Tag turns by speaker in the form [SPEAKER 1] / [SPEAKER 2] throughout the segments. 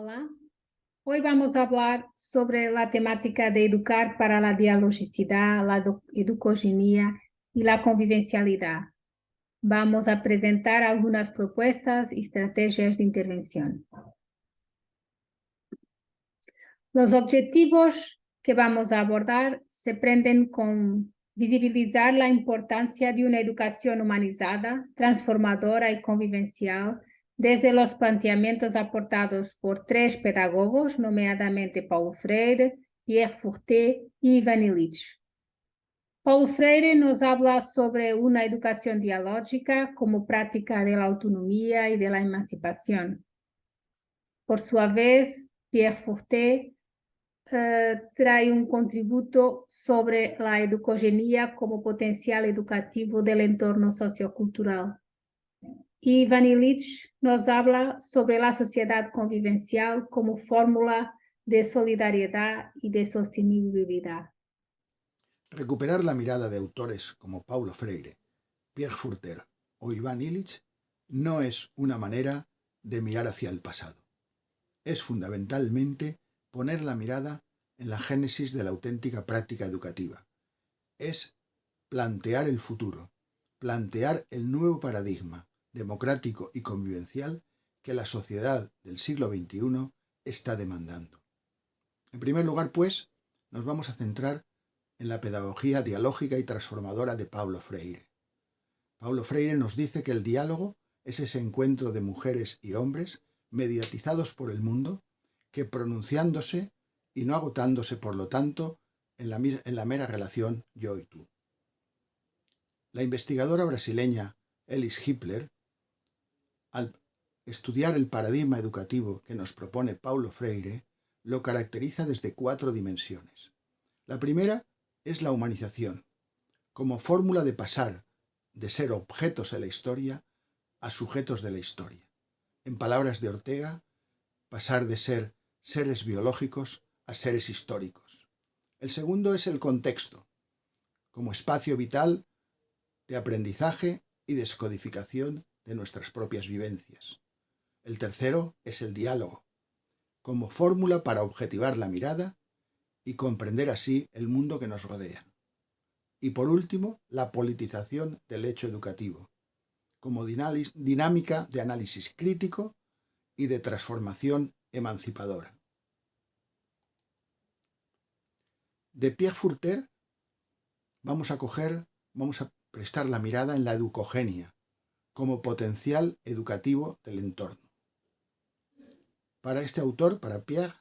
[SPEAKER 1] Hola, hoy vamos a hablar sobre la temática de educar para la dialogicidad, la educogenía y la convivencialidad. Vamos a presentar algunas propuestas y estrategias de intervención. Los objetivos que vamos a abordar se prenden con visibilizar la importancia de una educación humanizada, transformadora y convivencial desde los planteamientos aportados por tres pedagogos, nomeadamente Paulo Freire, Pierre Fortet y Ivan Illich. Paulo Freire nos habla sobre una educación dialógica como práctica de la autonomía y de la emancipación. Por su vez, Pierre Fortet trae un contributo sobre la educogenía como potencial educativo del entorno sociocultural. Y Ivan Illich nos habla sobre la sociedad convivencial como fórmula de solidaridad y de sostenibilidad.
[SPEAKER 2] Recuperar la mirada de autores como Paulo Freire, Pierre Fortet o Ivan Illich no es una manera de mirar hacia el pasado. Es fundamentalmente poner la mirada en la génesis de la auténtica práctica educativa. Es plantear el futuro, plantear el nuevo paradigma democrático y convivencial que la sociedad del siglo XXI está demandando. En primer lugar, pues, nos vamos a centrar en la pedagogía dialógica y transformadora de Paulo Freire. Paulo Freire nos dice que el diálogo es ese encuentro de mujeres y hombres mediatizados por el mundo que, pronunciándose y no agotándose por lo tanto en la mera relación yo y tú. La investigadora brasileña Elis Hippler, al estudiar el paradigma educativo que nos propone Paulo Freire, lo caracteriza desde 4 dimensiones. La primera es la humanización, como fórmula de pasar de ser objetos de la historia a sujetos de la historia. En palabras de Ortega, pasar de ser seres biológicos a seres históricos. El segundo es el contexto, como espacio vital de aprendizaje y descodificación de nuestras propias vivencias. El tercero es el diálogo, como fórmula para objetivar la mirada y comprender así el mundo que nos rodea. Y por último, la politización del hecho educativo, como dinámica de análisis crítico y de transformación emancipadora. De Pierre Fortet vamos a prestar la mirada en la educogenia, como potencial educativo del entorno. Para este autor, para Pierre,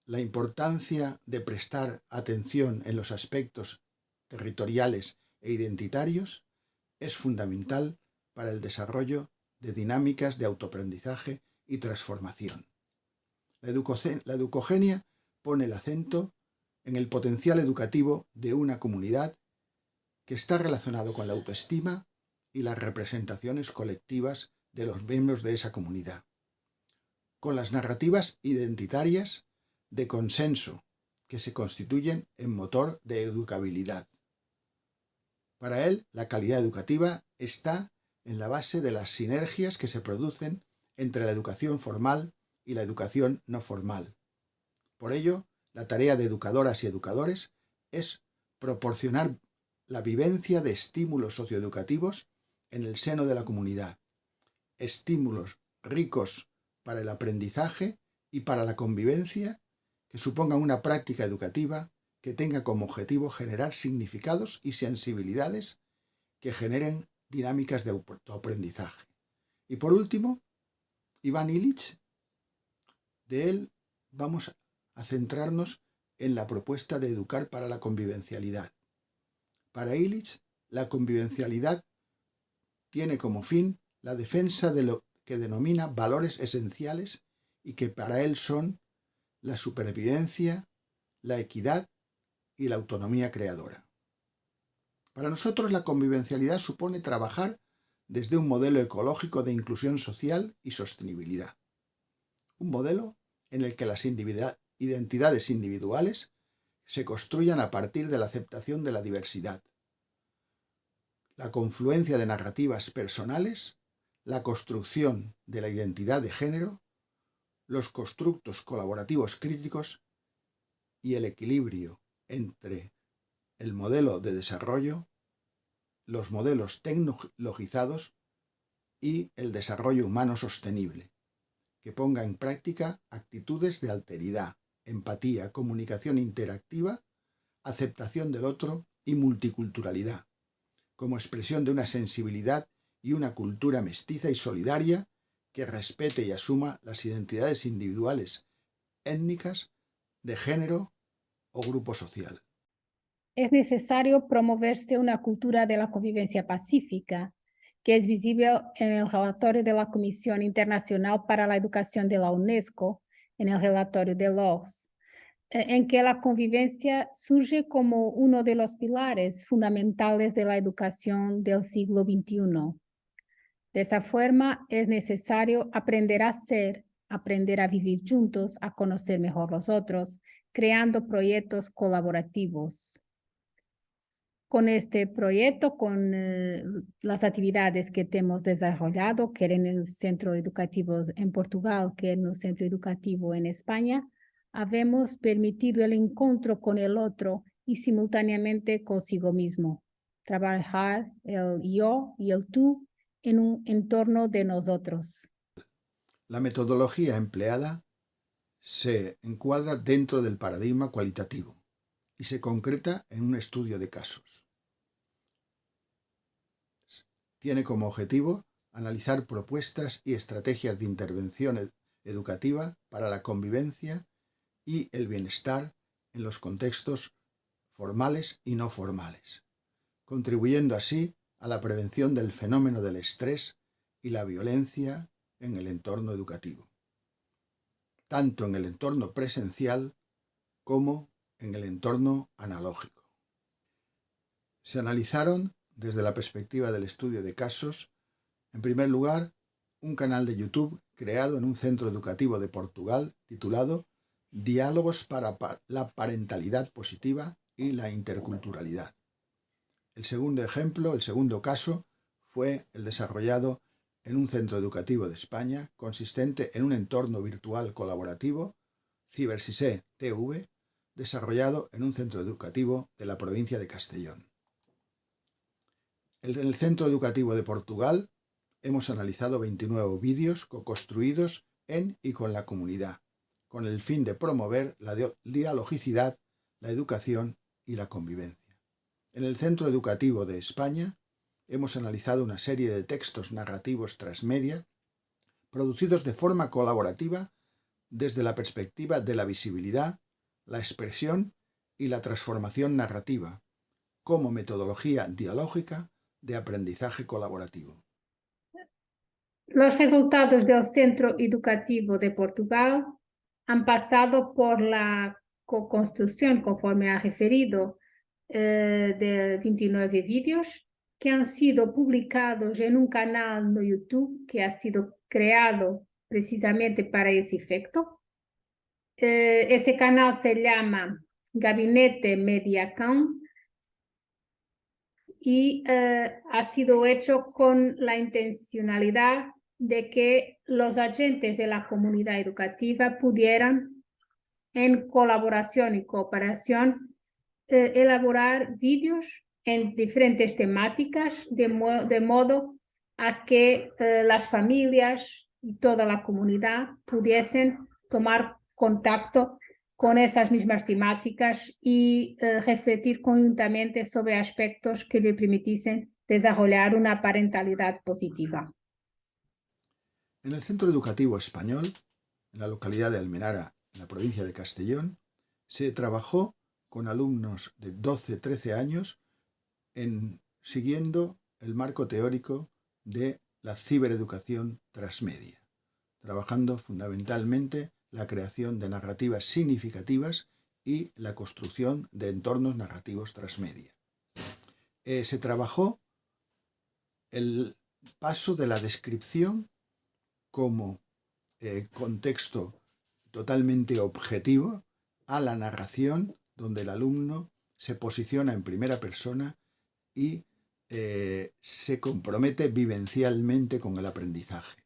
[SPEAKER 2] la importancia de prestar atención en los aspectos territoriales e identitarios es fundamental para el desarrollo de dinámicas de autoaprendizaje y transformación. La educogenia pone el acento en el potencial educativo de una comunidad que está relacionado con la autoestima y las representaciones colectivas de los miembros de esa comunidad, con las narrativas identitarias de consenso que se constituyen en motor de educabilidad. Para él, la calidad educativa está en la base de las sinergias que se producen entre la educación formal y la educación no formal. Por ello, la tarea de educadoras y educadores es proporcionar la vivencia de estímulos socioeducativos en el seno de la comunidad, estímulos ricos para el aprendizaje y para la convivencia que supongan una práctica educativa que tenga como objetivo generar significados y sensibilidades que generen dinámicas de autoaprendizaje. Y por último, Ivan Illich, de él vamos a centrarnos en la propuesta de educar para la convivencialidad. Para Illich, la convivencialidad tiene como fin la defensa de lo que denomina valores esenciales y que para él son la supervivencia, la equidad y la autonomía creadora. Para nosotros la convivencialidad supone trabajar desde un modelo ecológico de inclusión social y sostenibilidad. Un modelo en el que las identidades individuales se construyan a partir de la aceptación de la diversidad, la confluencia de narrativas personales, la construcción de la identidad de género, los constructos colaborativos críticos y el equilibrio entre el modelo de desarrollo, los modelos tecnologizados y el desarrollo humano sostenible, que ponga en práctica actitudes de alteridad, empatía, comunicación interactiva, aceptación del otro y multiculturalidad, como expresión de una sensibilidad y una cultura mestiza y solidaria que respete y asuma las identidades individuales, étnicas, de género o grupo social.
[SPEAKER 1] Es necesario promoverse una cultura de la convivencia pacífica, que es visible en el relatorio de la Comisión Internacional para la Educación de la UNESCO, en el relatorio de Laws, en que la convivencia surge como uno de los pilares fundamentales de la educación del siglo XXI. De esa forma, es necesario aprender a ser, aprender a vivir juntos, a conocer mejor los otros, creando proyectos colaborativos. Con este proyecto, con las actividades que hemos desarrollado, que en el centro educativo en Portugal, que en el centro educativo en España, habemos permitido el encuentro con el otro y simultáneamente consigo mismo. Trabajar el yo y el tú en un entorno de nosotros.
[SPEAKER 2] La metodología empleada se encuadra dentro del paradigma cualitativo y se concreta en un estudio de casos. Tiene como objetivo analizar propuestas y estrategias de intervención educativa para la convivencia y el bienestar en los contextos formales y no formales, contribuyendo así a la prevención del fenómeno del estrés y la violencia en el entorno educativo, tanto en el entorno presencial como en el entorno analógico. Se analizaron, desde la perspectiva del estudio de casos, en primer lugar, un canal de YouTube creado en un centro educativo de Portugal titulado Diálogos para la parentalidad positiva y la interculturalidad. El segundo ejemplo, el segundo caso, fue el desarrollado en un centro educativo de España, consistente en un entorno virtual colaborativo, Cibersisé TV, desarrollado en un centro educativo de la provincia de Castellón. En el Centro Educativo de Portugal hemos analizado 29 vídeos co-construidos en y con la comunidad, con el fin de promover la dialogicidad, la educación y la convivencia. En el Centro Educativo de España hemos analizado una serie de textos narrativos transmedia producidos de forma colaborativa desde la perspectiva de la visibilidad, la expresión y la transformación narrativa, como metodología dialógica de aprendizaje colaborativo.
[SPEAKER 1] Los resultados del Centro Educativo de Portugal han pasado por la co-construcción, conforme ha referido, de 29 vídeos que han sido publicados en un canal no YouTube que ha sido creado precisamente para ese efecto. Ese canal se llama Gabinete Mediacam y ha sido hecho con la intencionalidad de que los agentes de la comunidad educativa pudieran, en colaboración y cooperación, elaborar vídeos en diferentes temáticas de modo a que las familias y toda la comunidad pudiesen tomar contacto con esas mismas temáticas y refletir conjuntamente sobre aspectos que le permitiesen desarrollar una parentalidad positiva.
[SPEAKER 2] En el Centro Educativo Español, en la localidad de Almenara, en la provincia de Castellón, se trabajó con alumnos de 12-13 años siguiendo el marco teórico de la cibereducación transmedia, trabajando fundamentalmente la creación de narrativas significativas y la construcción de entornos narrativos transmedia. Se trabajó el paso de la descripción como contexto totalmente objetivo a la narración, donde el alumno se posiciona en primera persona y se compromete vivencialmente con el aprendizaje.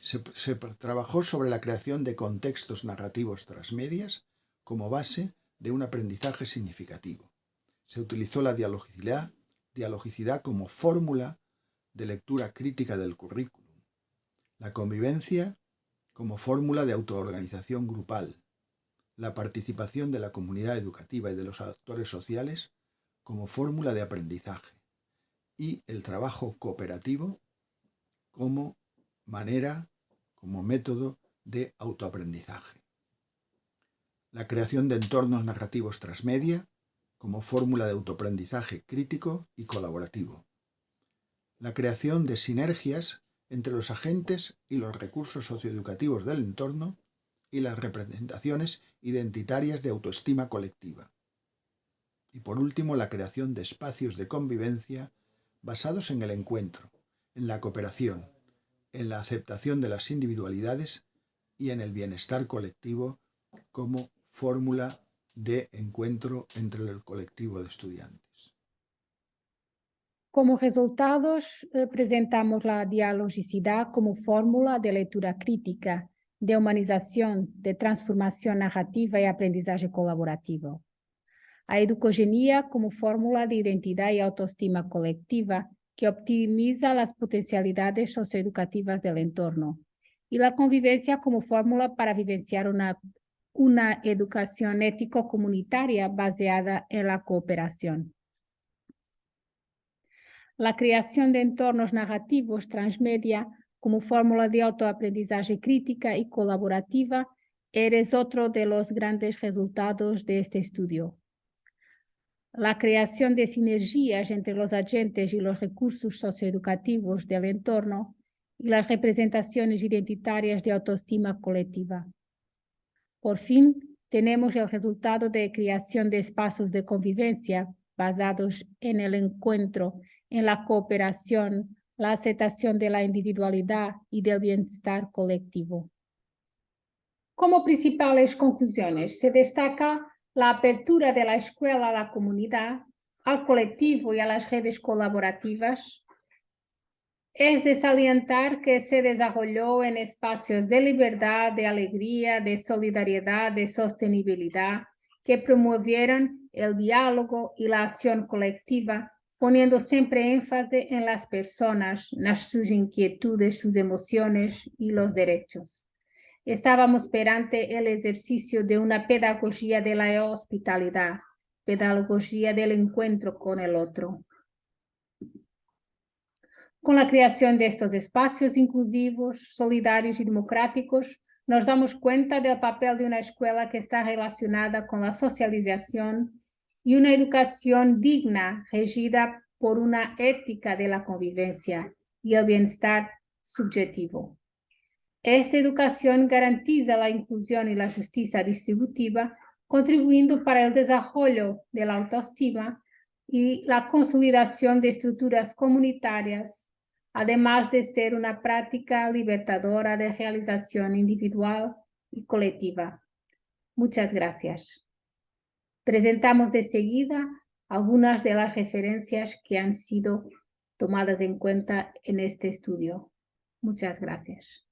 [SPEAKER 2] Se trabajó sobre la creación de contextos narrativos transmedias como base de un aprendizaje significativo. Se utilizó la dialogicidad como fórmula de lectura crítica del currículum, la convivencia como fórmula de autoorganización grupal, la participación de la comunidad educativa y de los actores sociales como fórmula de aprendizaje y el trabajo cooperativo como método de autoaprendizaje. La creación de entornos narrativos transmedia como fórmula de autoaprendizaje crítico y colaborativo. La creación de sinergias entre los agentes y los recursos socioeducativos del entorno y las representaciones identitarias de autoestima colectiva. Y por último, la creación de espacios de convivencia basados en el encuentro, en la cooperación, en la aceptación de las individualidades y en el bienestar colectivo como fórmula de encuentro entre el colectivo de estudiantes.
[SPEAKER 1] Como resultados, presentamos la dialogicidad como fórmula de lectura crítica, de humanización, de transformación narrativa y aprendizaje colaborativo. A educogenia como fórmula de identidad y autoestima colectiva que optimiza las potencialidades socioeducativas del entorno. Y la convivencia como fórmula para vivenciar una educación ético-comunitaria basada en la cooperación. La creación de entornos narrativos transmedia como fórmula de autoaprendizaje crítica y colaborativa es otro de los grandes resultados de este estudio. La creación de sinergias entre los agentes y los recursos socioeducativos del entorno y las representaciones identitarias de autoestima colectiva. Por fin, tenemos el resultado de creación de espacios de convivencia basados en el encuentro, en la cooperación, la aceptación de la individualidad y del bienestar colectivo. Como principales conclusiones, se destaca la apertura de la escuela a la comunidad, al colectivo y a las redes colaborativas. Es de salientar que se desarrolló en espacios de libertad, de alegría, de solidaridad, de sostenibilidad, que promovieron el diálogo y la acción colectiva, poniendo siempre énfasis en las personas, en sus inquietudes, sus emociones y los derechos. Estábamos perante el ejercicio de una pedagogía de la hospitalidad, pedagogía del encuentro con el otro. Con la creación de estos espacios inclusivos, solidarios y democráticos, nos damos cuenta del papel de una escuela que está relacionada con la socialización y una educación digna, regida por una ética de la convivencia y el bienestar subjetivo. Esta educación garantiza la inclusión y la justicia distributiva, contribuyendo para el desarrollo de la autoestima y la consolidación de estructuras comunitarias, además de ser una práctica libertadora de realización individual y colectiva. Muchas gracias. Presentamos de seguida algunas de las referencias que han sido tomadas en cuenta en este estudio. Muchas gracias.